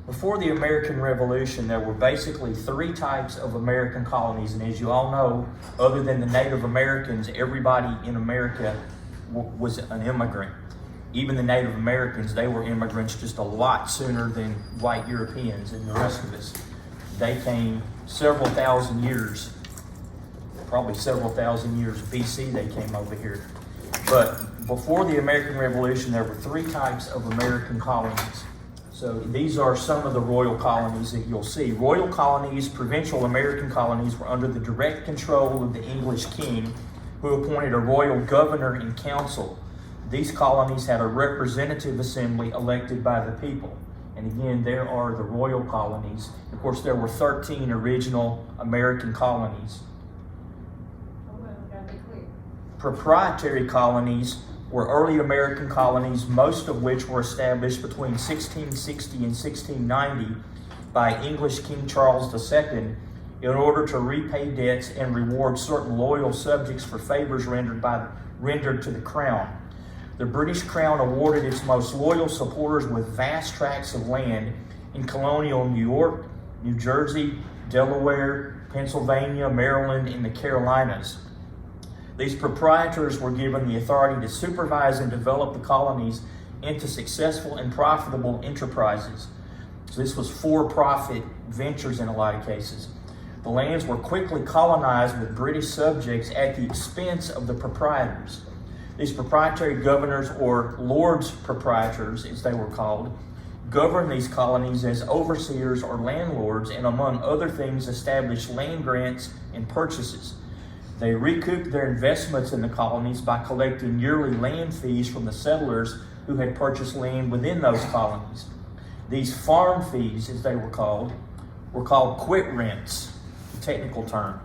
Before the American Revolution, there were basically three types of American colonies, and as you all know, other than the Native Americans, everybody in America was an immigrant. Even the Native Americans, they were immigrants just a lot sooner than white Europeans and the rest of us. They came several thousand years, probably several thousand years BC they came over here. But before the American Revolution, there were three types of American colonies. So these are some of the royal colonies that you'll see. Royal colonies, provincial American colonies, were under the direct control of the English king, who appointed a royal governor and council. These colonies had a representative assembly elected by the people. And again, there are the royal colonies. Of course, there were 13 original American colonies. Proprietary colonies were early American colonies, most of which were established between 1660 and 1690 by English King Charles II in order to repay debts and reward certain loyal subjects for favors rendered to the crown. The British Crown awarded its most loyal supporters with vast tracts of land in colonial New York, New Jersey, Delaware, Pennsylvania, Maryland, and the Carolinas. These proprietors were given the authority to supervise and develop the colonies into successful and profitable enterprises. So this was for-profit ventures in a lot of cases. The lands were quickly colonized with British subjects at the expense of the proprietors. These proprietary governors, or lords proprietors as they were called, governed these colonies as overseers or landlords, and among other things established land grants and purchases. They recouped their investments in the colonies by collecting yearly land fees from the settlers who had purchased land within those colonies. These farm fees, as they were called quit rents, the technical term.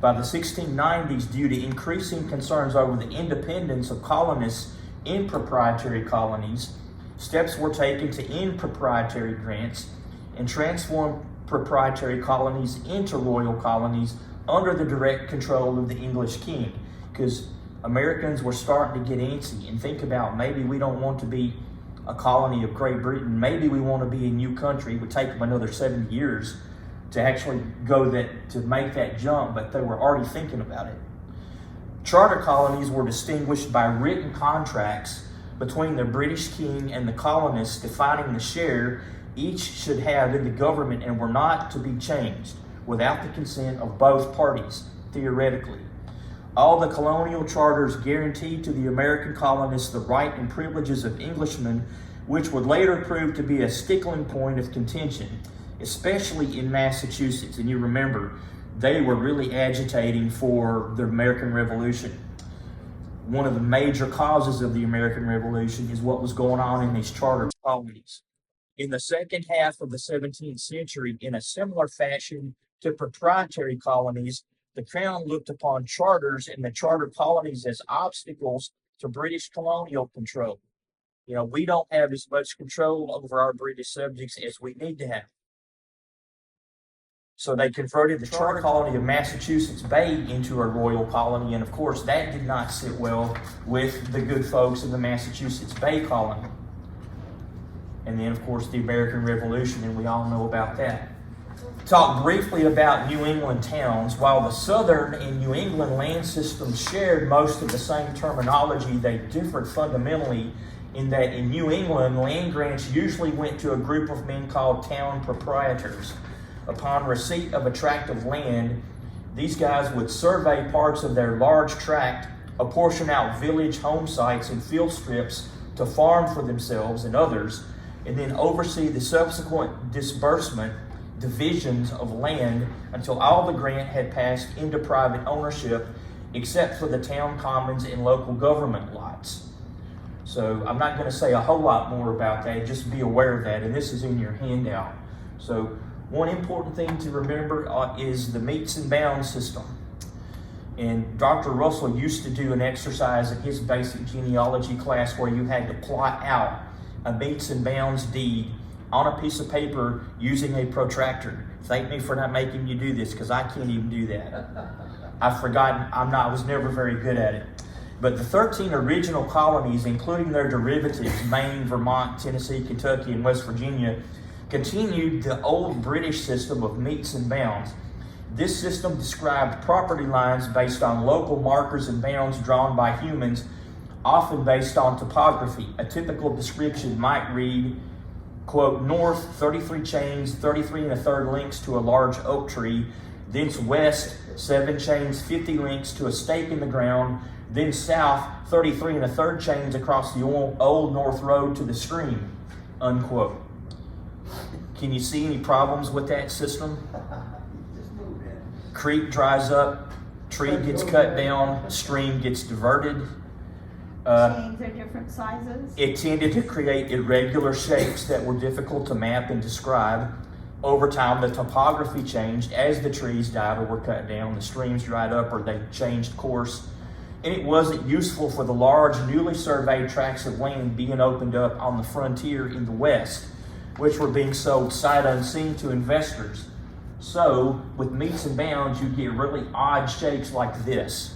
By the 1690s, due to increasing concerns over the independence of colonists in proprietary colonies, steps were taken to end proprietary grants and transform proprietary colonies into royal colonies under the direct control of the English king, because Americans were starting to get antsy and think about, maybe we don't want to be a colony of Great Britain, maybe we want to be a new country. It would take them another 70 years to actually to make that jump, but they were already thinking about it. Charter colonies were distinguished by written contracts between the British king and the colonists defining the share each should have in the government and were not to be changed without the consent of both parties, theoretically. All the colonial charters guaranteed to the American colonists the right and privileges of Englishmen, which would later prove to be a stickling point of contention, especially in Massachusetts. And you remember, they were really agitating for the American Revolution. One of the major causes of the American Revolution is what was going on in these charter colonies. In the second half of the 17th century, in a similar fashion to proprietary colonies, the Crown looked upon charters and the charter colonies as obstacles to British colonial control. You know, we don't have as much control over our British subjects as we need to have. So they converted the charter colony of Massachusetts Bay into a royal colony, and of course that did not sit well with the good folks in the Massachusetts Bay colony. And then of course the American Revolution, and we all know about that. Talk briefly about New England towns. While the Southern and New England land systems shared most of the same terminology, they differed fundamentally in that in New England, land grants usually went to a group of men called town proprietors. Upon receipt of a tract of land, these guys would survey parts of their large tract, apportion out village home sites and field strips to farm for themselves and others, and then oversee the subsequent disbursement divisions of land until all the grant had passed into private ownership, except for the town commons and local government lots. So I'm not going to say a whole lot more about that, just be aware of that, and this is in your handout. So one important thing to remember is the metes and bounds system. And Dr. Russell used to do an exercise in his basic genealogy class where you had to plot out a metes and bounds deed on a piece of paper using a protractor. Thank me for not making you do this, because I can't even do that. I've forgotten, I was never very good at it. But the 13 original colonies, including their derivatives, Maine, Vermont, Tennessee, Kentucky, and West Virginia, continued the old British system of metes and bounds. This system described property lines based on local markers and bounds drawn by humans, often based on topography. A typical description might read, quote, north 33 chains, 33 1/3 links to a large oak tree, thence west 7 chains, 50 links to a stake in the ground, then south 33 1/3 chains across the old North Road to the stream, unquote. Can you see any problems with that system? Creek dries up, tree gets cut down, stream gets diverted. Chains are different sizes. It tended to create irregular shapes that were difficult to map and describe. Over time, the topography changed as the trees died or were cut down, the streams dried up or they changed course. And it wasn't useful for the large, newly surveyed tracts of land being opened up on the frontier in the west, which were being sold sight unseen to investors. So, with metes and bounds, you get really odd shapes like this.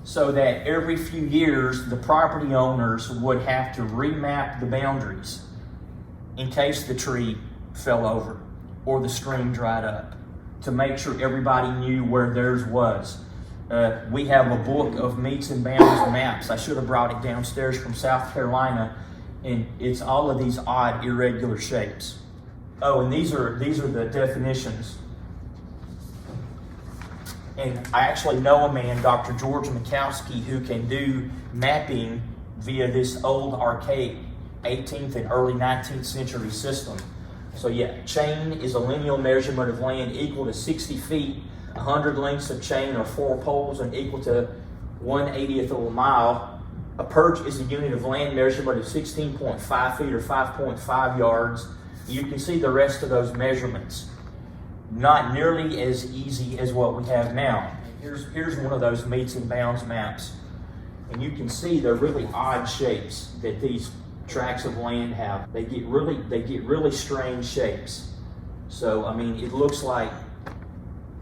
So that every few years, the property owners would have to remap the boundaries in case the tree fell over or the stream dried up, to make sure everybody knew where theirs was. We have a book of metes and bounds maps. I should have brought it downstairs from South Carolina, and it's all of these odd, irregular shapes. Oh, and these are the definitions. And I actually know a man, Dr. George Mikowski, who can do mapping via this old archaic 18th and early 19th century system. So yeah, chain is a lineal measurement of land equal to 60 feet. 100 lengths of chain are 4 poles and equal to 1/80th of a mile. A perch is a unit of land measurement of 16.5 feet or 5.5 yards. You can see the rest of those measurements. Not nearly as easy as what we have now. Here's one of those metes and bounds maps. And you can see they're really odd shapes that these tracts of land have. They get really strange shapes. So I mean, it looks like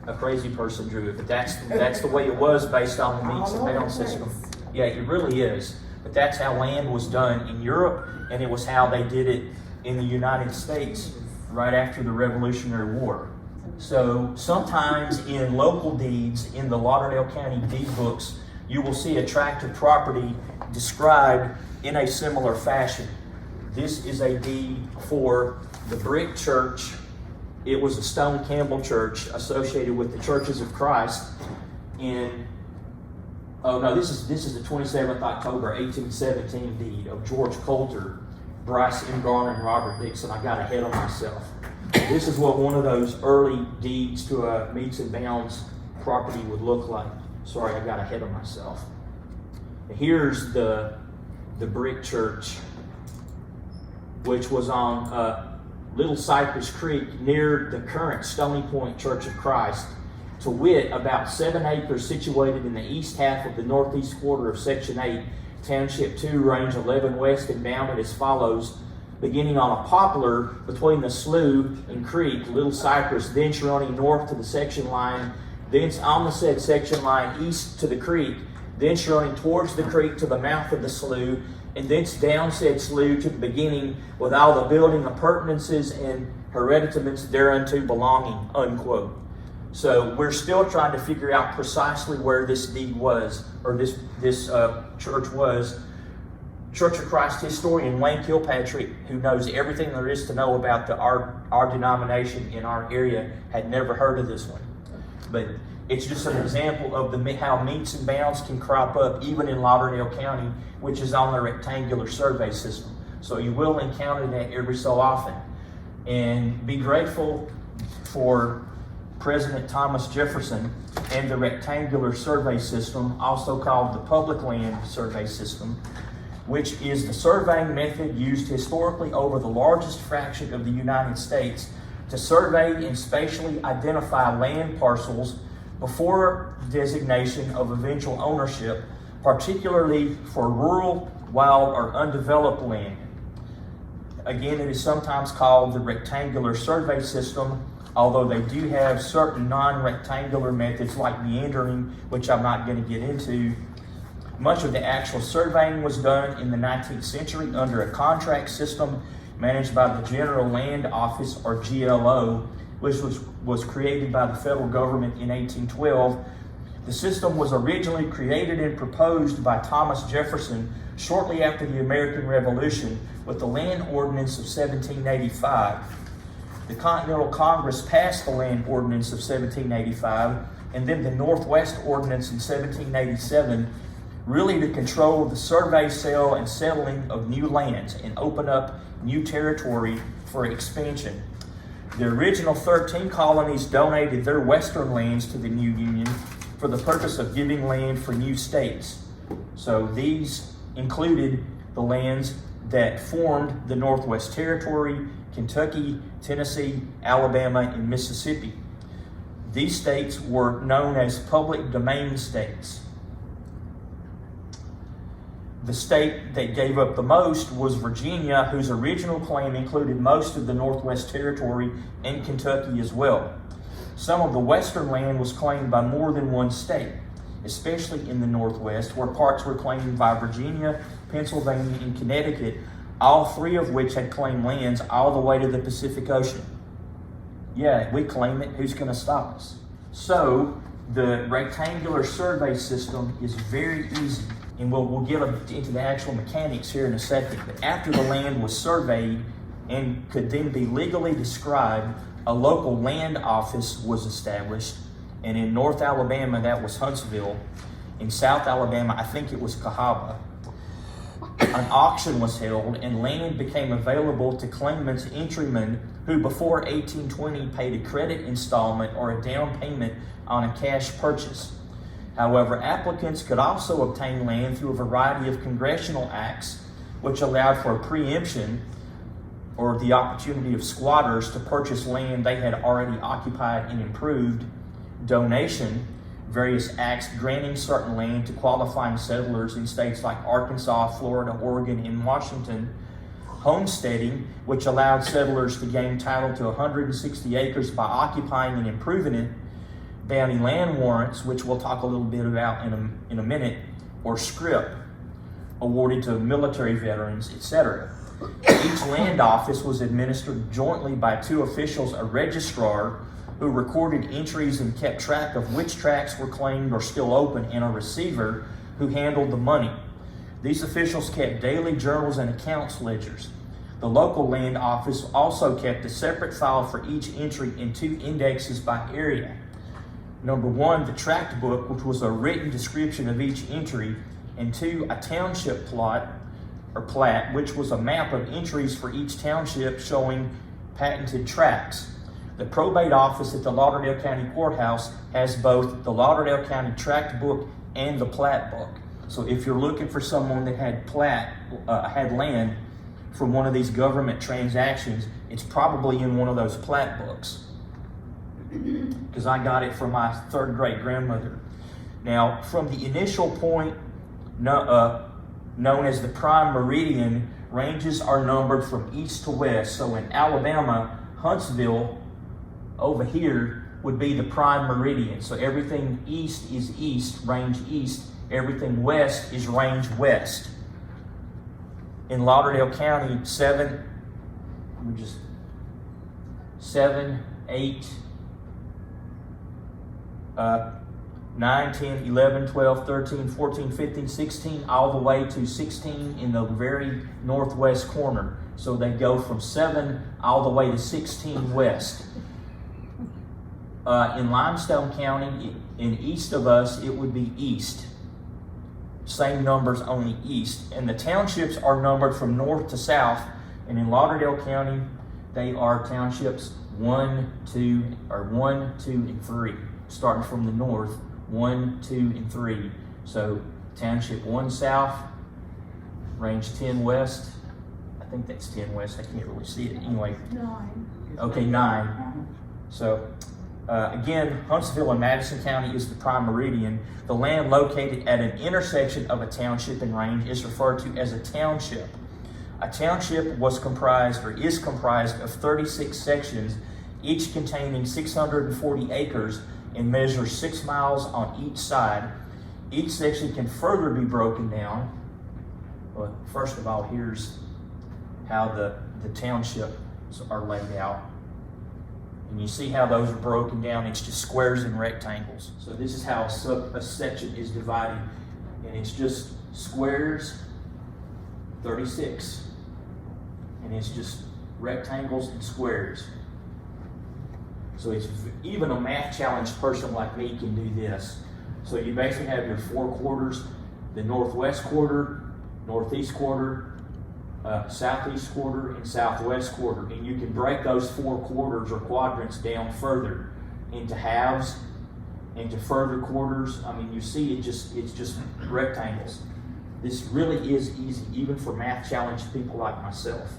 a crazy person drew it, but that's the way it was based on the metes and bounds system. Yeah, it really is. But that's how land was done in Europe, and it was how they did it in the United States right after the Revolutionary War. So sometimes in local deeds, in the Lauderdale County deed books, you will see a tract of property described in a similar fashion. This is a deed for the brick church. It was a Stone Campbell church associated with the Churches of Christ this is the 27th October 1817 deed of George Coulter, Bryce M. Garner, and Robert Dixon. I got ahead of myself. This is what one of those early deeds to a metes and bounds property would look like. Sorry, I got ahead of myself. Here's the brick church, which was on Little Cypress Creek near the current Stony Point Church of Christ, to wit, about 7 acres situated in the east half of the northeast quarter of Section 8, Township 2, Range 11 West, and bounded as follows: beginning on a poplar between the slough and creek, Little Cypress, thence running north to the section line, thence on the said section line east to the creek, thence running towards the creek to the mouth of the slough, and thence down said slough to the beginning, with all the building appurtenances and hereditaments thereunto belonging, unquote. So we're still trying to figure out precisely where this deed was, or this church was. Church of Christ historian Wayne Kilpatrick, who knows everything there is to know about our denomination in our area, had never heard of this one. But it's just an example of how metes and bounds can crop up even in Lauderdale County, which is on the rectangular survey system. So you will encounter that every so often. And be grateful for President Thomas Jefferson and the rectangular survey system, also called the public land survey system, which is the surveying method used historically over the largest fraction of the United States to survey and spatially identify land parcels before designation of eventual ownership, particularly for rural, wild, or undeveloped land. Again, it is sometimes called the rectangular survey system, although they do have certain non-rectangular methods like meandering, which I'm not going to get into. Much of the actual surveying was done in the 19th century under a contract system managed by the General Land Office, or GLO, which was created by the federal government in 1812. The system was originally created and proposed by Thomas Jefferson shortly after the American Revolution with the Land Ordinance of 1785. The Continental Congress passed the Land Ordinance of 1785 and then the Northwest Ordinance in 1787, really to control the survey, sale, and settling of new lands and open up new territory for expansion. The original 13 colonies donated their western lands to the new Union for the purpose of giving land for new states. So these included the lands that formed the Northwest Territory, Kentucky, Tennessee, Alabama, and Mississippi. These states were known as public domain states. The state that gave up the most was Virginia, whose original claim included most of the Northwest Territory and Kentucky as well. Some of the western land was claimed by more than one state, especially in the Northwest, where parts were claimed by Virginia, Pennsylvania, and Connecticut, all three of which had claimed lands all the way to the Pacific Ocean. Yeah, we claim it. Who's going to stop us? So the rectangular survey system is very easy, and we'll get into the actual mechanics here in a second. But after the land was surveyed and could then be legally described, a local land office was established, and in North Alabama, that was Huntsville. In South Alabama, I think it was Cahaba. An auction was held, and land became available to claimants, entrymen, who before 1820 paid a credit installment or a down payment on a cash purchase. However, applicants could also obtain land through a variety of congressional acts, which allowed for preemption or the opportunity of squatters to purchase land they had already occupied and improved, donation, various acts granting certain land to qualifying settlers in states like Arkansas, Florida, Oregon, and Washington, homesteading, which allowed settlers to gain title to 160 acres by occupying and improving it, bounty land warrants, which we'll talk a little bit about in a minute, or scrip, awarded to military veterans, etc. Each land office was administered jointly by two officials, a registrar who recorded entries and kept track of which tracts were claimed or still open, and a receiver who handled the money. These officials kept daily journals and accounts ledgers. The local land office also kept a separate file for each entry and two indexes by area. Number one, the tract book, which was a written description of each entry, and two, a township plot or plat, which was a map of entries for each township showing patented tracts. The probate office at the Lauderdale County Courthouse has both the Lauderdale County tract book and the plat book. So if you're looking for someone that had land from one of these government transactions, it's probably in one of those plat books, because I got it from my third great grandmother. Now, from the initial point known as the prime meridian, ranges are numbered from east to west. So in Alabama, Huntsville over here would be the prime meridian. So everything east is east, range east. Everything west is range west. In Lauderdale County, 7, 8, 9, 10, 11, 12, 13, 14, 15, 16, all the way to 16 in the very northwest corner. So they go from 7 all the way to 16 west. In Limestone County, in east of us, it would be east. Same numbers, only east. And the townships are numbered from north to south. And in Lauderdale County, they are townships 1, 2, and 3. Starting from the north, 1, 2, and 3. So township 1 south, range 10 west. I think that's 10 west. I can't really see it. Anyway. 9. Okay, 9. So again, Huntsville and Madison County is the prime meridian. The land located at an intersection of a township and range is referred to as a township. A township was comprised or is comprised of 36 sections, each containing 640 acres and measures 6 miles on each side. Each section can further be broken down. Well, first of all, here's how the the townships are laid out. And you see how those are broken down. It's just squares and rectangles. So this is how a section is divided. And it's just squares, 36. And it's just rectangles and squares. So it's even a math challenged person like me can do this. So you basically have your 4 quarters, the northwest quarter, northeast quarter, southeast quarter, and southwest quarter. And you can break those 4 quarters or quadrants down further into halves, into further quarters. I mean, you see it's just rectangles. This really is easy, even for math challenged people like myself.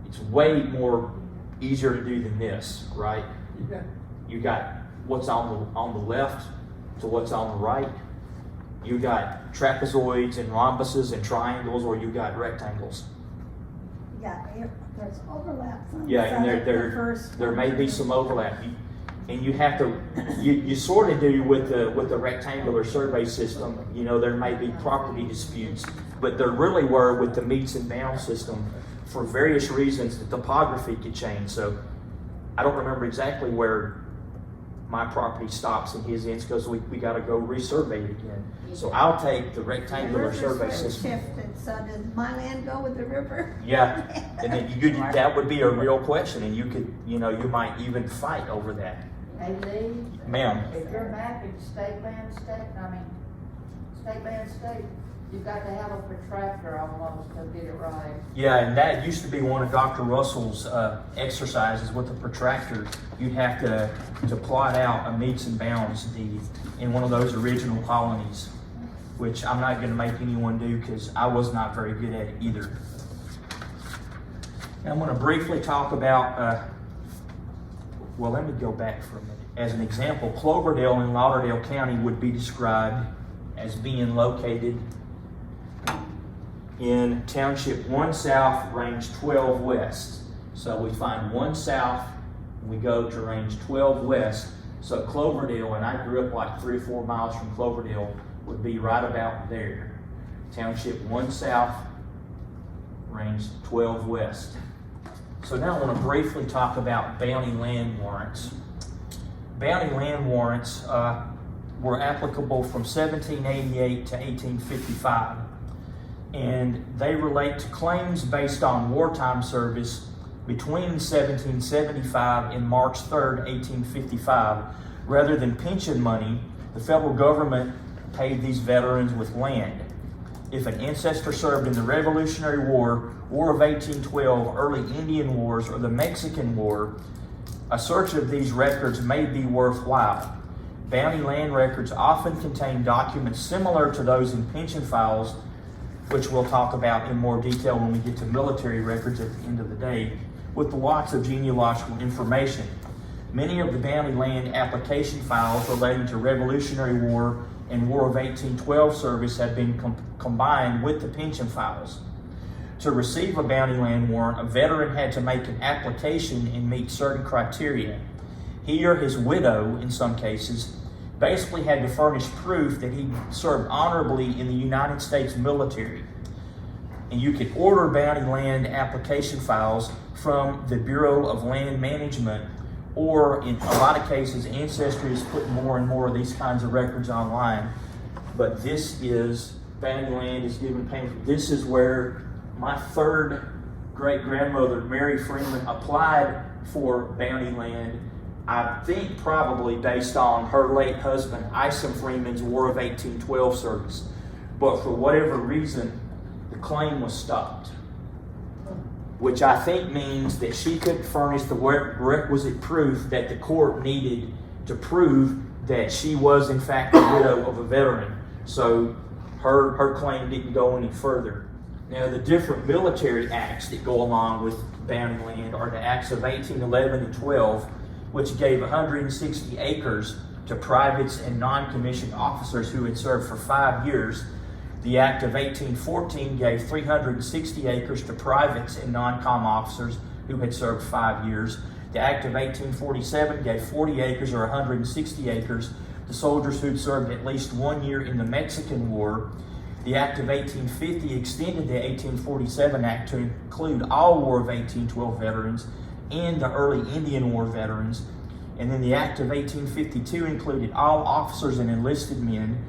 It's way more easier to do than this, right? Yeah. You got what's on the left to what's on the right. You got trapezoids and rhombuses and triangles, or you got rectangles. Yeah, there's overlaps on Yeah, the and side of the first there one. may be some overlap. And you have to, you sort of do with the rectangular survey system. You know, there may be property disputes, but there really were with the meets and bounds system. For various reasons, the topography could change. So I don't remember exactly where my property stops and his ends, because we got to go resurvey it again. So I'll take the rectangular survey system. Shifted, so does my land go with the river? Yeah, and then that would be a real question, and you could, you might even fight over that. Hey Lee, Ma'am. if you're mapping state land, state, you've got to have a protractor almost to get it right. Yeah, and that used to be one of Dr. Russell's exercises with the protractor. You'd have to plot out a meets and bounds deed in one of those original colonies, which I'm not going to make anyone do because I was not very good at it either. Now I'm going to briefly talk about, well, let me go back for a minute. As an example, Cloverdale in Lauderdale County would be described as being located in Township 1 South, Range 12 West. So we find 1 South, we go to Range 12 West. So Cloverdale, and I grew up like 3 or 4 miles from Cloverdale, would be right about there. Township 1 South, Range 12 West. So now I want to briefly talk about bounty land warrants. Bounty land warrants were applicable from 1788 to 1855. And they relate to claims based on wartime service between 1775 and March 3rd, 1855. Rather than pension money, the federal government paid these veterans with land. If an ancestor served in the Revolutionary War, War of 1812, early Indian Wars, or the Mexican War, a search of these records may be worthwhile. Bounty land records often contain documents similar to those in pension files, which we'll talk about in more detail when we get to military records at the end of the day, with lots of genealogical information. Many of the bounty land application files relating to Revolutionary War and War of 1812 service have been combined with the pension files. To receive a bounty land warrant, a veteran had to make an application and meet certain criteria. He or his widow, in some cases, basically had to furnish proof that he served honorably in the United States military. And you could order bounty land application files from the Bureau of Land Management, or in a lot of cases, Ancestry is putting more and more of these kinds of records online. But this is, bounty land is given payment. This is where my third great-grandmother, Mary Freeman, applied for bounty land. I think probably based on her late husband, Isom Freeman's War of 1812 service. But for whatever reason, the claim was stopped, which I think means that she couldn't furnish the requisite proof that the court needed to prove that she was in fact the widow of a veteran. So her claim didn't go any further. Now, the different military acts that go along with bounty land are the acts of 1811 and 12, which gave 160 acres to privates and non-commissioned officers who had served for 5 years. The Act of 1814 gave 360 acres to privates and non-com officers who had served 5 years. The Act of 1847 gave 40 acres or 160 acres to soldiers who'd served at least 1 year in the Mexican War. The Act of 1850 extended the 1847 Act to include all War of 1812 veterans and the early Indian War veterans. And then the Act of 1852 included all officers and enlisted men,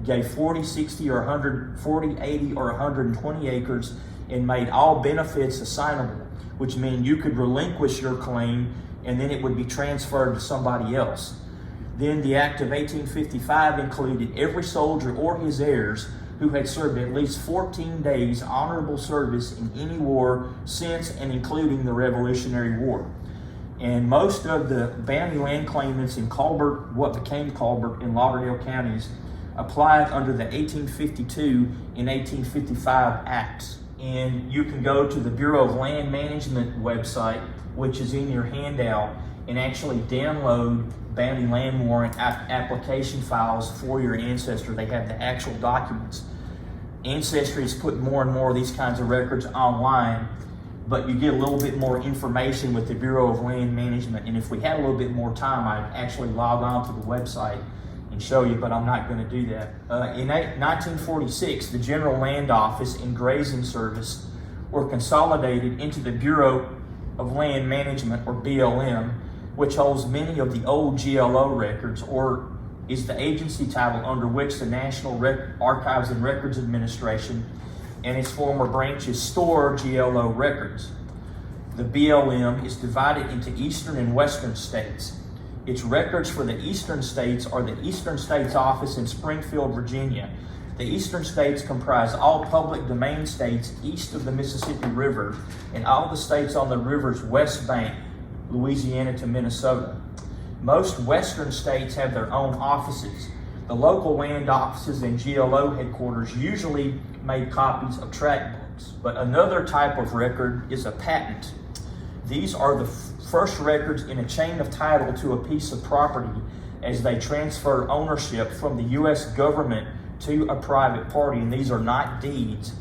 gave 40, 60, or 100, 40, 80, or 120 acres, and made all benefits assignable, which means you could relinquish your claim and then it would be transferred to somebody else. Then the Act of 1855 included every soldier or his heirs who had served at least 14 days honorable service in any war since and including the Revolutionary War. And most of the bounty land claimants in Colbert, what became Colbert, in Lauderdale counties, applied under the 1852 and 1855 Acts. And you can go to the Bureau of Land Management website, which is in your handout, and actually download bounty land warrant application files for your ancestor. They have the actual documents. Ancestry has put more and more of these kinds of records online, but you get a little bit more information with the Bureau of Land Management. And if we had a little bit more time, I'd actually log on to the website and show you, but I'm not going to do that. In 1946, the General Land Office and Grazing Service were consolidated into the Bureau of Land Management, or BLM, which holds many of the old GLO records, or is the agency title under which the National Archives and Records Administration and its former branches store GLO records. The BLM is divided into eastern and western states. Its records for the eastern states are the Eastern States Office in Springfield, Virginia. The eastern states comprise all public domain states east of the Mississippi River and all the states on the river's west bank, Louisiana to Minnesota. Most western states have their own offices. The local land offices and GLO headquarters usually made copies of tract books. But another type of record is a patent. These are the first records in a chain of title to a piece of property as they transfer ownership from the U.S. government to a private party. And these are not deeds.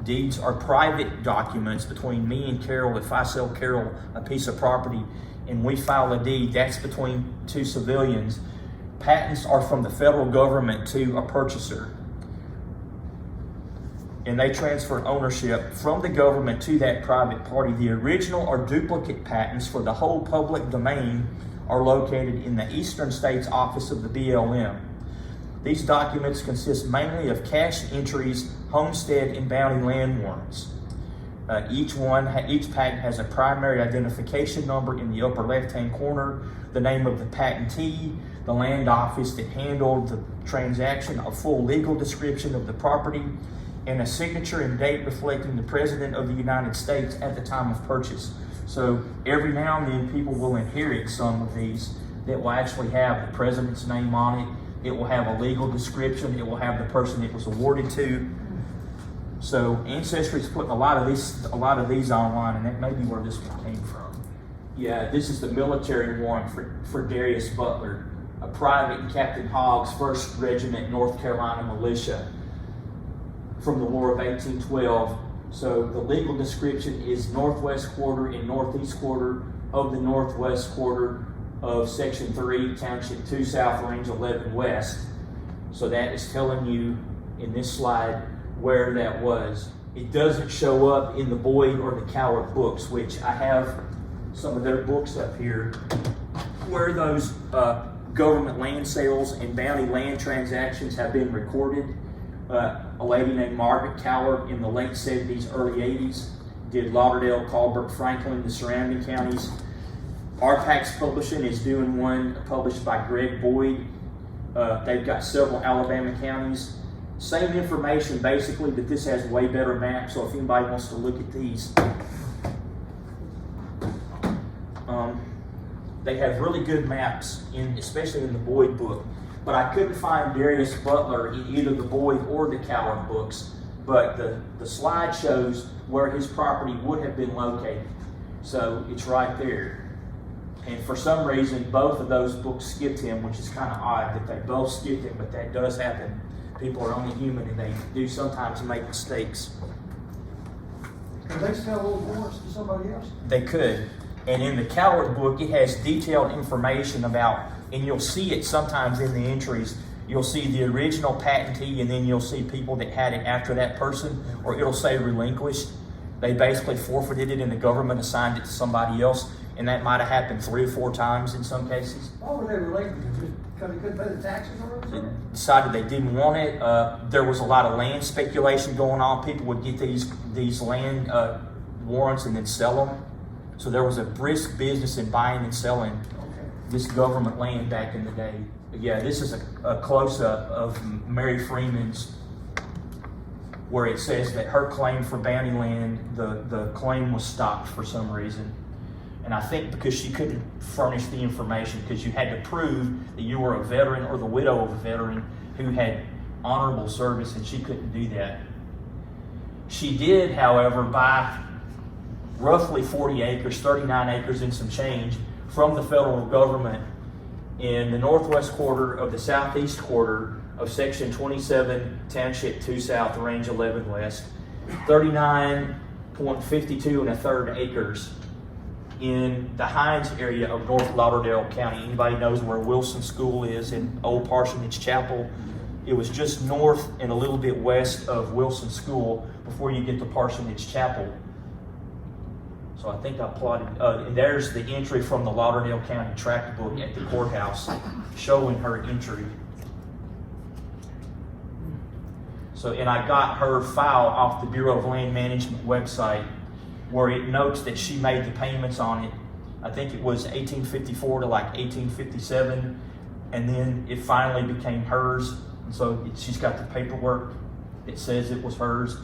Deeds are private documents between me and Carol. If I sell Carol a piece of property and we file a deed, that's between two civilians. Patents are from the federal government to a purchaser. And they transfer ownership from the government to that private party. The original or duplicate patents for the whole public domain are located in the Eastern States Office of the BLM. These documents consist mainly of cash entries, homestead, and bounty land warrants. Each patent has a primary identification number in the upper left-hand corner, the name of the patentee, the land office that handled the transaction, a full legal description of the property, and a signature and date reflecting the President of the United States at the time of purchase. So every now and then people will inherit some of these that will actually have the President's name on it. It will have a legal description. It will have the person it was awarded to. So Ancestry is putting a lot of these online, and that may be where this one came from. Yeah, this is the military warrant for Darius Butler, a private in Captain Hogg's 1st Regiment North Carolina Militia from the War of 1812. So the legal description is Northwest Quarter and Northeast Quarter of the Northwest Quarter of Section 3, Township 2 South, Range 11 West. So that is telling you in this slide where that was. It doesn't show up in the Boyd or the Coward books, which I have some of their books up here, where those government land sales and bounty land transactions have been recorded. A lady named Margaret Coward in the late 70s, early 80s, did Lauderdale, Colbert, Franklin, the surrounding counties. Arpax Publishing is doing one published by Greg Boyd. They've got several Alabama counties. Same information basically, but this has way better maps, so if anybody wants to look at these. They have really good maps, especially in the Boyd book. But I couldn't find Darius Butler in either the Boyd or the Coward books, but the slide shows where his property would have been located. So it's right there. And for some reason, both of those books skipped him, which is kind of odd that they both skipped him, but that does happen. People are only human and they do sometimes make mistakes. Could they sell those warrants to somebody else? They could. And in the Coward book, it has detailed information about, and you'll see it sometimes in the entries, you'll see the original patentee, and then you'll see people that had it after that person, or it'll say relinquished. They basically forfeited it and the government assigned it to somebody else, and that might have happened 3 or 4 times in some cases. Why were they related? Just because they couldn't pay the taxes or They something? decided they didn't want it. There was a lot of land speculation going on. People would get these land warrants and then sell them. So there was a brisk business in buying and selling Okay. this government land back in the day. But yeah, this is a close-up of Mary Freeman's, where it says that her claim for bounty land, the claim was stopped for some reason. And I think because she couldn't furnish the information, because you had to prove that you were a veteran or the widow of a veteran who had honorable service, and she couldn't do that. She did, however, buy roughly 40 acres, 39 acres and some change from the federal government in the northwest quarter of the southeast quarter of Section 27, Township 2 South, Range 11 West, 39.52 1/3 acres in the Hines area of North Lauderdale County. Anybody knows where Wilson School is in Old Parsonage Chapel? It was just north and a little bit west of Wilson School before you get to Parsonage Chapel. So I think I plotted, and there's the entry from the Lauderdale County tract book at the courthouse showing her entry. So, and I got her file off the Bureau of Land Management website, where it notes that she made the payments on it. I think it was 1854 to like 1857, and then it finally became hers. And so she's got the paperwork that says it was hers.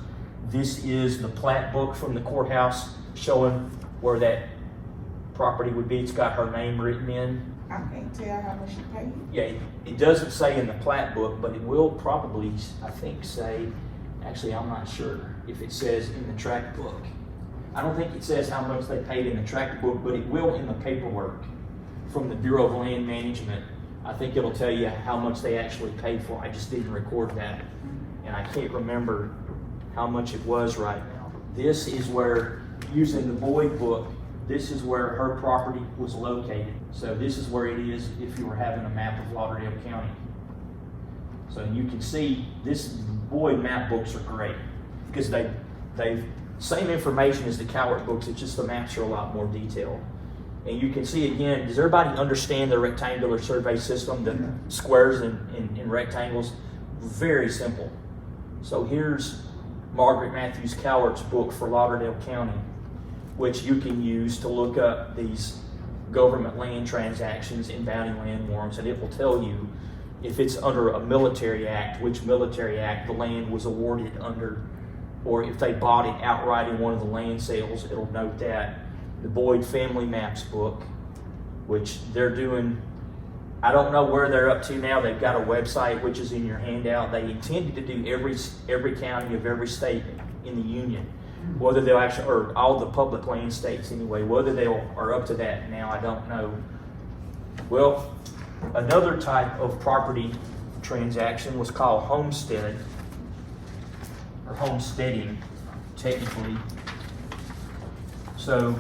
This is the plat book from the courthouse showing where that property would be. It's got her name written in. I can't tell how much you paid. Yeah, it doesn't say in the plat book, but it will probably, I think, say, actually, I'm not sure if it says in the tract book. I don't think it says how much they paid in the tract book, but it will in the paperwork from the Bureau of Land Management. I think it'll tell you how much they actually paid for. I just didn't record that, and I can't remember how much it was right now. This is where, using the Boyd book, this is where her property was located. So this is where it is if you were having a map of Lauderdale County. So you can see this Boyd map books are great because they've same information as the Cowart books, it's just the maps are a lot more detailed. And you can see again, does everybody understand the rectangular survey system, the squares and rectangles? Very simple. So here's Margaret Matthews Cowart's book for Lauderdale County, which you can use to look up these government land transactions in bounty land warrants, and it will tell you if it's under a military act, which military act the land was awarded under, or if they bought it outright in one of the land sales, it'll note that. The Boyd Family Maps book, which they're doing, I don't know where they're up to now. They've got a website, which is in your handout. They intended to do every county of every state in the union. Whether they'll actually, or all the public land states anyway, whether they are up to that now, I don't know. Well, another type of property transaction was called homestead, or homesteading, technically. So,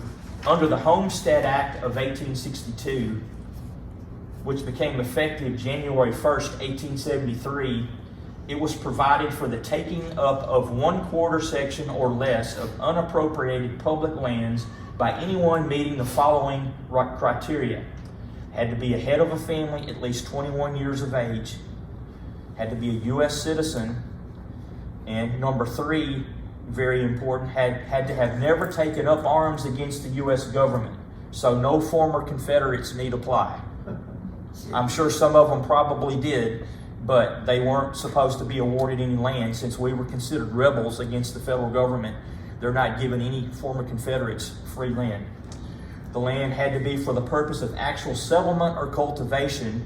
under the Homestead Act of 1862, which became effective January 1st, 1873, it was provided for the taking up of 1/4 section or less of unappropriated public lands by anyone meeting the following criteria. Had to be a head of a family, at least 21 years of age, had to be a U.S. citizen, and number 3, very important, had to have never taken up arms against the U.S. government. So no former Confederates need apply. I'm sure some of them probably did, but they weren't supposed to be awarded any land since we were considered rebels against the federal government. They're not giving any former Confederates free land. The land had to be for the purpose of actual settlement or cultivation.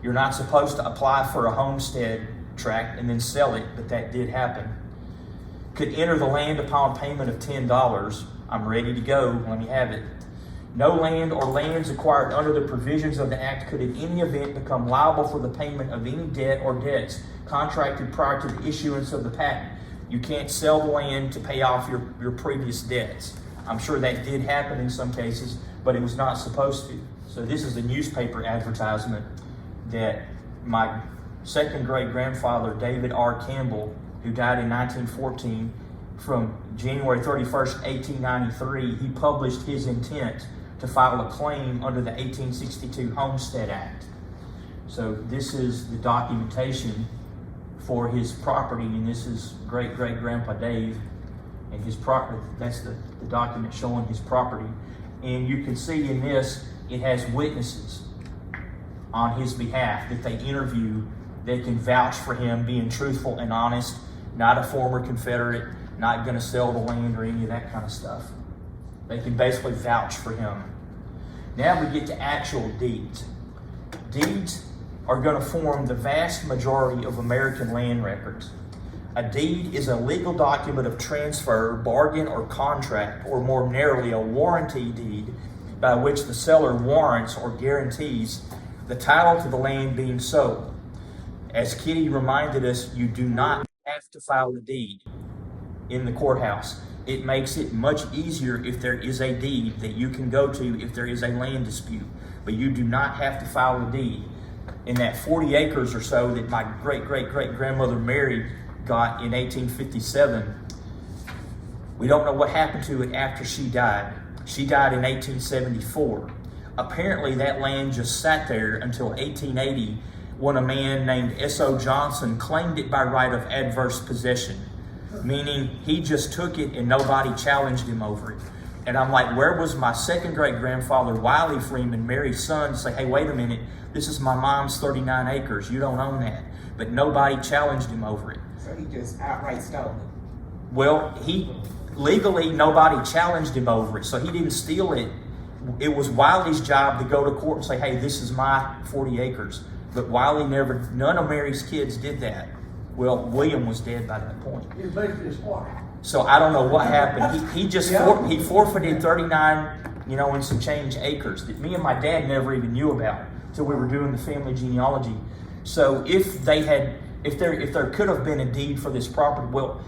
You're not supposed to apply for a homestead tract and then sell it, but that did happen. Could enter the land upon payment of $10. I'm ready to go. Let me have it. No land or lands acquired under the provisions of the Act could in any event become liable for the payment of any debt or debts contracted prior to the issuance of the patent. You can't sell the land to pay off your previous debts. I'm sure that did happen in some cases, but it was not supposed to. So this is a newspaper advertisement that my second great grandfather, David R. Campbell, who died in 1914, from January 31st, 1893, he published his intent to file a claim under the 1862 Homestead Act. So this is the documentation for his property, and this is great-great-grandpa Dave and his property. That's the document showing his property. And you can see in this, it has witnesses on his behalf that they interview that can vouch for him being truthful and honest, not a former Confederate, not going to sell the land or any of that kind of stuff. They can basically vouch for him. Now we get to actual deeds. Deeds are going to form the vast majority of American land records. A deed is a legal document of transfer, bargain, or contract, or more narrowly, a warranty deed by which the seller warrants or guarantees the title to the land being sold. As Kitty reminded us, you do not have to file a deed in the courthouse. It makes it much easier if there is a deed that you can go to if there is a land dispute, but you do not have to file a deed. In that 40 acres or so that my great-great-great-grandmother Mary got in 1857, we don't know what happened to it after she died. She died in 1874. Apparently that land just sat there until 1880 when a man named S.O. Johnson claimed it by right of adverse possession, meaning he just took it and nobody challenged him over it. And I'm like, where was my second great-grandfather, Wiley Freeman, Mary's son, to say, hey, wait a minute, this is my mom's 39 acres, you don't own that. But nobody challenged him over it. So he just outright stole it. Well, legally, nobody challenged him over it, so he didn't steal it. It was Wiley's job to go to court and say, hey, this is my 40 acres. But Wiley none of Mary's kids did that. Well, William was dead by that point. It's basically his wife. So I don't know what happened. He just he forfeited 39, and some change acres that me and my dad never even knew about till we were doing the family genealogy. So if there could have been a deed for this property, well,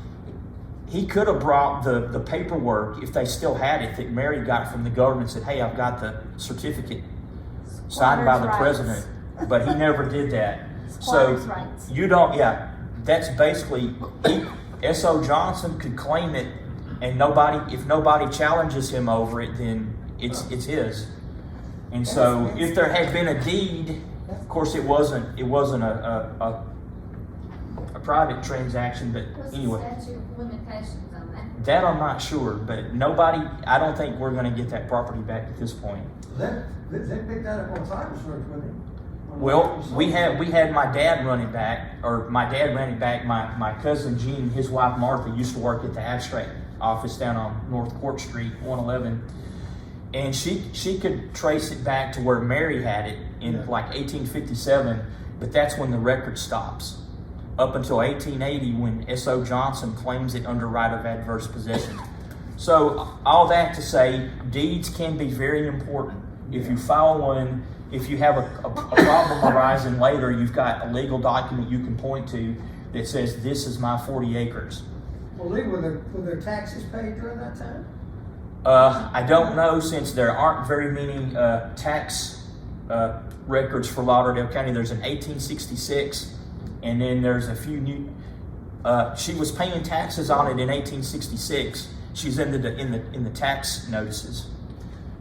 he could have brought the paperwork, if they still had it, that Mary got from the government and said, hey, I've got the certificate signed by the president. But he never did that. So you don't, that's basically, S.O. Johnson could claim it, and if nobody challenges him over it, then it's his. And so if there had been a deed, of course it wasn't a private transaction, but anyway. What's the statute of limitations on that? That I'm not sure, but I don't think we're going to get that property back at this point. They picked that up on title search with him. Well, we had my dad run it back, or my dad ran it back. My cousin Gene, his wife Martha, used to work at the abstract office down on North Court Street, 111. And she could trace it back to where Mary had it in like 1857, but that's when the record stops. Up until 1880 when S.O. Johnson claims it under right of adverse possession. So all that to say, deeds can be very important. If you file one, if you have a problem arising later, you've got a legal document you can point to that says this is my 40 acres. Well, Lee, were their taxes paid during that time? I don't know, since there aren't very many tax records for Lauderdale County. There's an 1866, and then there's a few new. She was paying taxes on it in 1866. She's in the tax notices.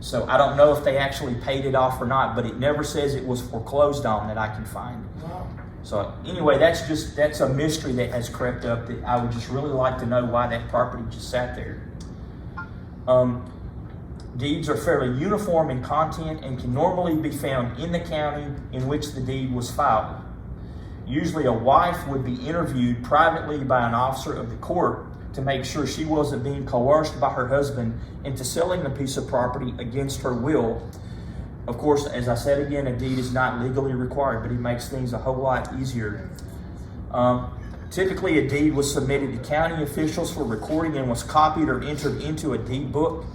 So I don't know if they actually paid it off or not, but it never says it was foreclosed on that I can find. Wow. So anyway, that's a mystery that has crept up that I would just really like to know why that property just sat there. Deeds are fairly uniform in content and can normally be found in the county in which the deed was filed. Usually a wife would be interviewed privately by an officer of the court to make sure she wasn't being coerced by her husband into selling the piece of property against her will. Of course, as I said again, a deed is not legally required, but it makes things a whole lot easier. Typically, a deed was submitted to county officials for recording and was copied or entered into a deed book,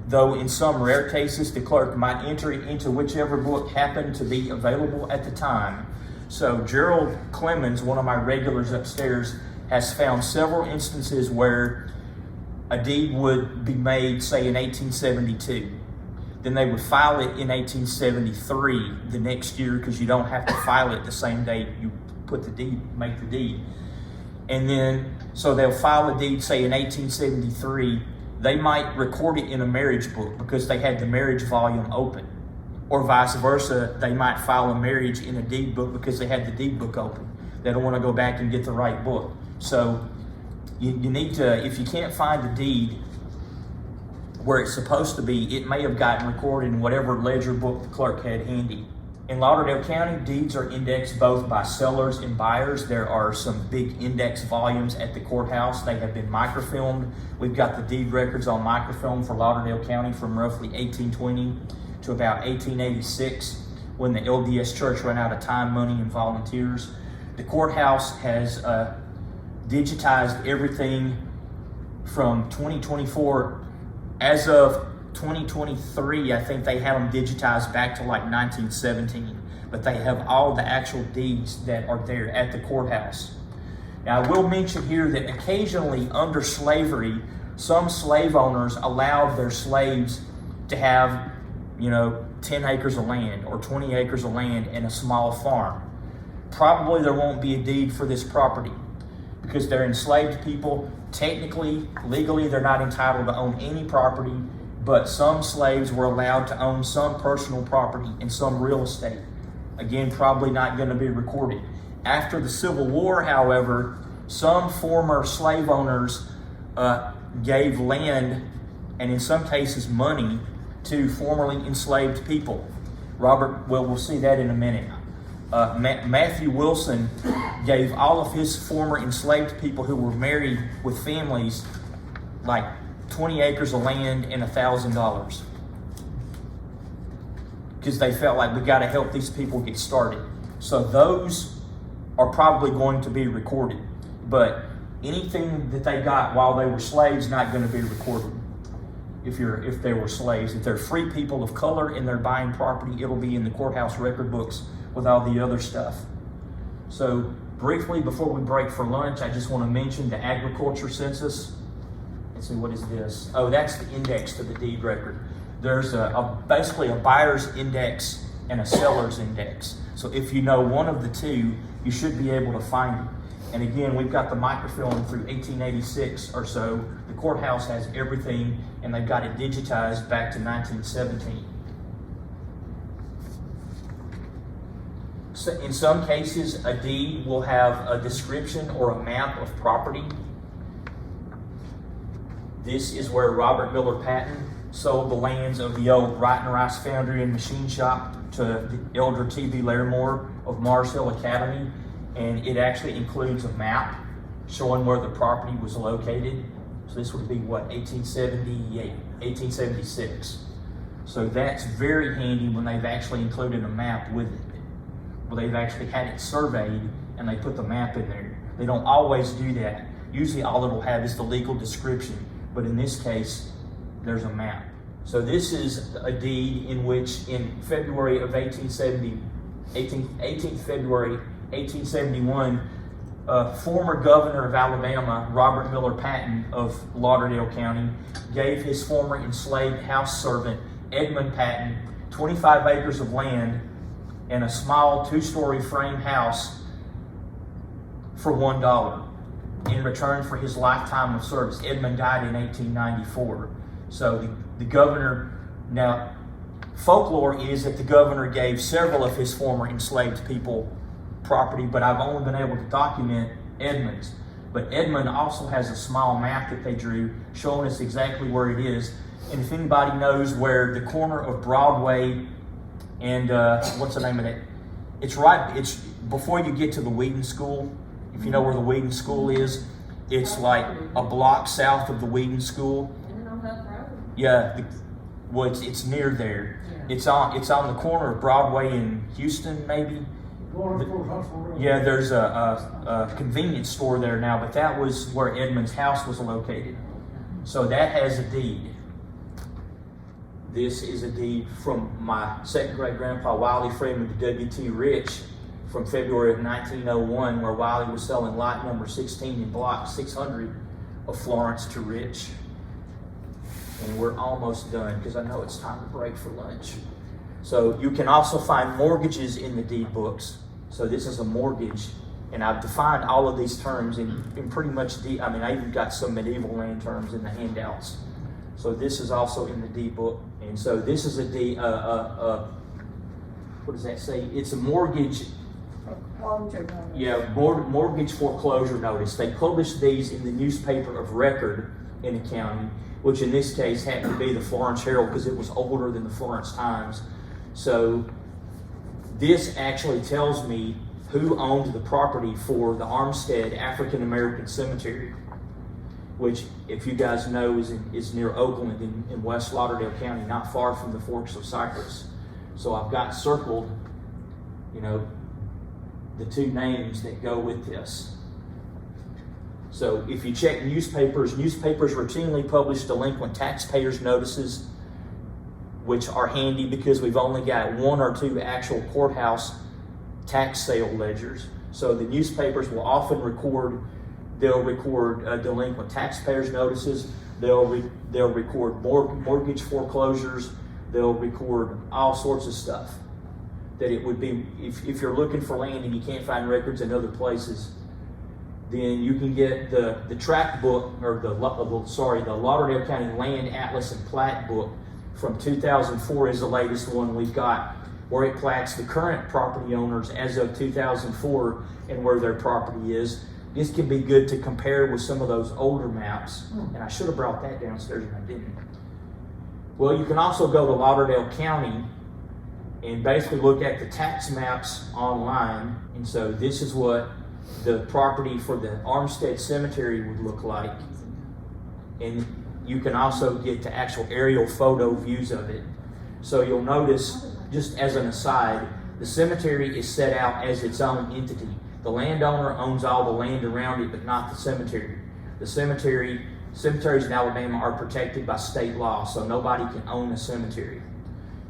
though in some rare cases, the clerk might enter it into whichever book happened to be available at the time. So Gerald Clemens, one of my regulars upstairs, has found several instances where a deed would be made, say, in 1872. Then they would file it in 1873 the next year, because you don't have to file it the same day you put the deed, make the deed. And then, so they'll file a deed, say in 1873, they might record it in a marriage book because they had the marriage volume open. Or vice versa, they might file a marriage in a deed book because they had the deed book open. They don't want to go back and get the right book. So you need to, if you can't find the deed where it's supposed to be, it may have gotten recorded in whatever ledger book the clerk had handy. In Lauderdale County, deeds are indexed both by sellers and buyers. There are some big index volumes at the courthouse. They have been microfilmed. We've got the deed records on microfilm for Lauderdale County from roughly 1820 to about 1886, when the LDS Church ran out of time, money, and volunteers. The courthouse has digitized everything from 2024. As of 2023, I think they had them digitized back to like 1917, but they have all the actual deeds that are there at the courthouse. Now, I will mention here that occasionally under slavery, some slave owners allowed their slaves to have, 10 acres of land or 20 acres of land and a small farm. Probably there won't be a deed for this property because they're enslaved people. Technically, legally, they're not entitled to own any property, but some slaves were allowed to own some personal property and some real estate. Again, probably not going to be recorded. After the Civil War, however, some former slave owners gave land and in some cases money to formerly enslaved people. We'll see that in a minute. Matthew Wilson gave all of his former enslaved people who were married with families like 20 acres of land and $1,000 because they felt like we got to help these people get started. So those are probably going to be recorded, but anything that they got while they were slaves not going to be recorded. If they were slaves, if they're free people of color and they're buying property, it'll be in the courthouse record books with all the other stuff. So briefly, before we break for lunch, I just want to mention the agriculture census. Let's see, what is this? Oh, that's the index to the deed record. There's basically a buyer's index and a seller's index. So if you know one of the two, you should be able to find it. And again, we've got the microfilm through 1886 or so. The courthouse has everything, and they've got it digitized back to 1917. So in some cases, a deed will have a description or a map of property. This is where Robert Miller Patton sold the lands of the old Wright & Rice Foundry and Machine Shop to the elder T.B. Larimore of Mars Hill Academy. And it actually includes a map showing where the property was located. So this would be what, 1878, 1876. So that's very handy when they've actually included a map with it. Well, they've actually had it surveyed and they put the map in there. They don't always do that. Usually all it'll have is the legal description, but in this case, there's a map. So this is a deed in which in February of 18th February 1871, former governor of Alabama, Robert Miller Patton of Lauderdale County, gave his former enslaved house servant, Edmund Patton, 25 acres of land and a small 2-story frame house for $1 in return for his lifetime of service. Edmund died in 1894. So the governor, now folklore is that the governor gave several of his former enslaved people property, but I've only been able to document Edmund's. But Edmund also has a small map that they drew showing us exactly where it is. And if anybody knows where the corner of Broadway and what's the name of it? It's before you get to the Wheaton School. If you know where the Wheaton School is, it's like a block south of the Wheaton School. Yeah, it's near there. Yeah. It's on the corner of Broadway and Houston, maybe. Yeah, there's a convenience store there now, but that was where Edmund's house was located. So that has a deed. This is a deed from my second great grandpa, Wiley Freeman to W.T. Rich, from February of 1901, where Wiley was selling lot number 16 in block 600 of Florence to Rich. And we're almost done because I know it's time to break for lunch. So you can also find mortgages in the deed books. So this is a mortgage And I've defined all of these terms in pretty much I mean, I even got some medieval land terms in the handouts. So this is also in the deed book. And so this is a deed, what does that say? It's a mortgage, Foreclosure notice. yeah, mortgage foreclosure notice. They publish these in the newspaper of record in the county, which in this case happened to be the Florence Herald because it was older than the Florence Times. So this actually tells me who owned the property for the Armstead African American Cemetery, which, if you guys know, is near Oakland in West Lauderdale County, not far from the Forks of Cypress. So I've got circled, you know, the two names that go with this. So if you check newspapers routinely publish delinquent taxpayers notices, which are handy because we've only got 1 or 2 actual courthouse tax sale ledgers. So the newspapers will often record delinquent taxpayers notices. They'll record mortgage foreclosures. They'll record all sorts of stuff that it would be, if you're looking for land and you can't find records in other places, then you can get the tract book, or the Lauderdale County Land Atlas and Plat book from 2004 is the latest one we've got, where it plats the current property owners as of 2004 and where their property is. This can be good to compare with some of those older maps. And I should have brought that downstairs and I didn't. Well, you can also go to Lauderdale County and basically look at the tax maps online. And so this is what the property for the Armstead Cemetery would look like. And you can also get the actual aerial photo views of it. So you'll notice, just as an aside, the cemetery is set out as its own entity. The landowner owns all the land around it, but not the cemetery. The cemeteries in Alabama are protected by state law, so nobody can own a cemetery.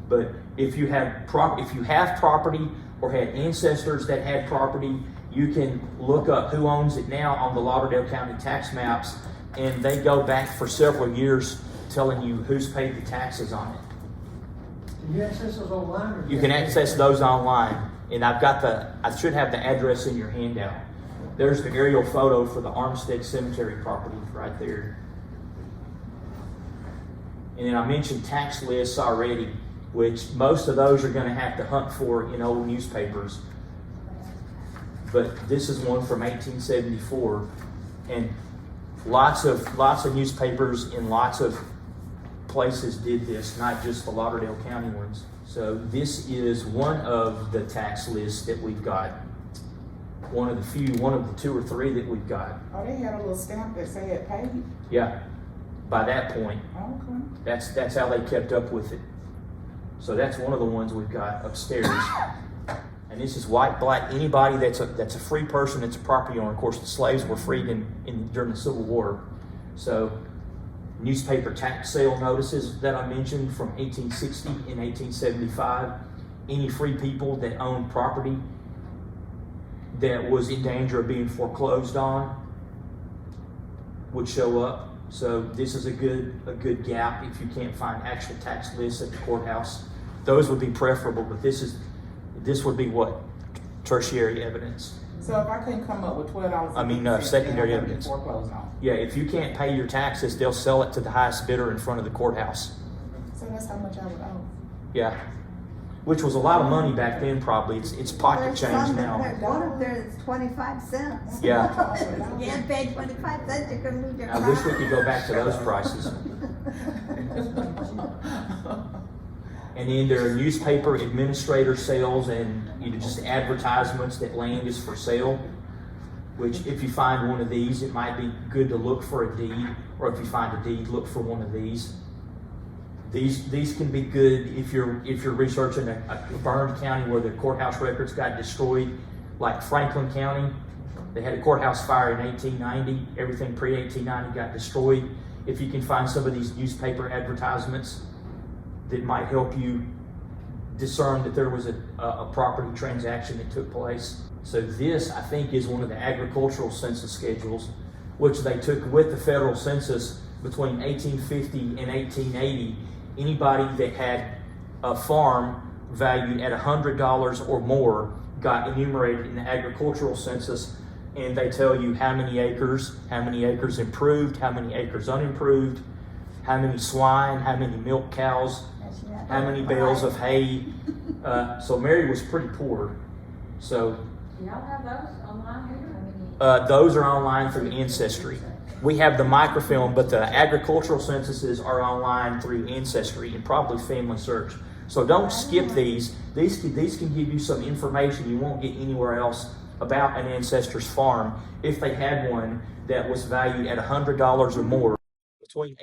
But if you have property or had ancestors that had property, you can look up who owns it now on the Lauderdale County tax maps, and they go back for several years telling you who's paid the taxes on it. Can you access those online? Or You can access those online, and I should have the address in your handout. There's the aerial photo for the Armstead Cemetery property right there. And then I mentioned tax lists already, which most of those are going to have to hunt for in old newspapers. But this is one from 1874, and lots of newspapers in lots of places did this, not just the Lauderdale County ones. So this is one of the tax lists that we've got. One of the 2 or 3 that we've got. Oh, they had a little stamp that said paid? Yeah, by that point, Okay. that's how they kept up with it. So that's one of the ones we've got upstairs. And this is white, black, anybody that's a free person, that's a property owner. Of course, the slaves were freed during the Civil War. So newspaper tax sale notices that I mentioned from 1860 and 1875. Any free people that owned property that was in danger of being foreclosed on would show up. So this is a good gap if you can't find actual tax lists at the courthouse. Those would be preferable, but this would be what? Tertiary evidence. So if I couldn't come up with $12, secondary evidence. Foreclosed on. Yeah, if you can't pay your taxes, they'll sell it to the highest bidder in front of the courthouse. So that's how much I would owe. Yeah, which was a lot of money back then. Probably it's pocket There's change some now. one of there is 25 cents. Yeah. You can't pay 25 cents, you're gonna lose your car. I wish we could go back to those prices. And then there are newspaper administrator sales and just advertisements that land is for sale. Which, if you find one of these, it might be good to look for a deed, or if you find a deed, look for one of these. These can be good if you're researching a burned county where the courthouse records got destroyed, like Franklin County. They had a courthouse fire in 1890. Everything pre-1890 got destroyed. If you can find some of these newspaper advertisements that might help you discern that there was a property transaction that took place. So this, I think, is one of the agricultural census schedules, which they took with the federal census between 1850 and 1880. Anybody that had a farm valued at $100 or more got enumerated in the agricultural census, and they tell you how many acres improved, how many acres unimproved, how many swine, how many milk cows, how many bales of hay. So Mary was pretty poor. So Do y'all have those online here? those are online through Ancestry. We have the microfilm, but the agricultural censuses are online through Ancestry and probably Family Search. So don't skip these. These can give you some information you won't get anywhere else about an ancestor's farm if they had one that was valued at $100 or more between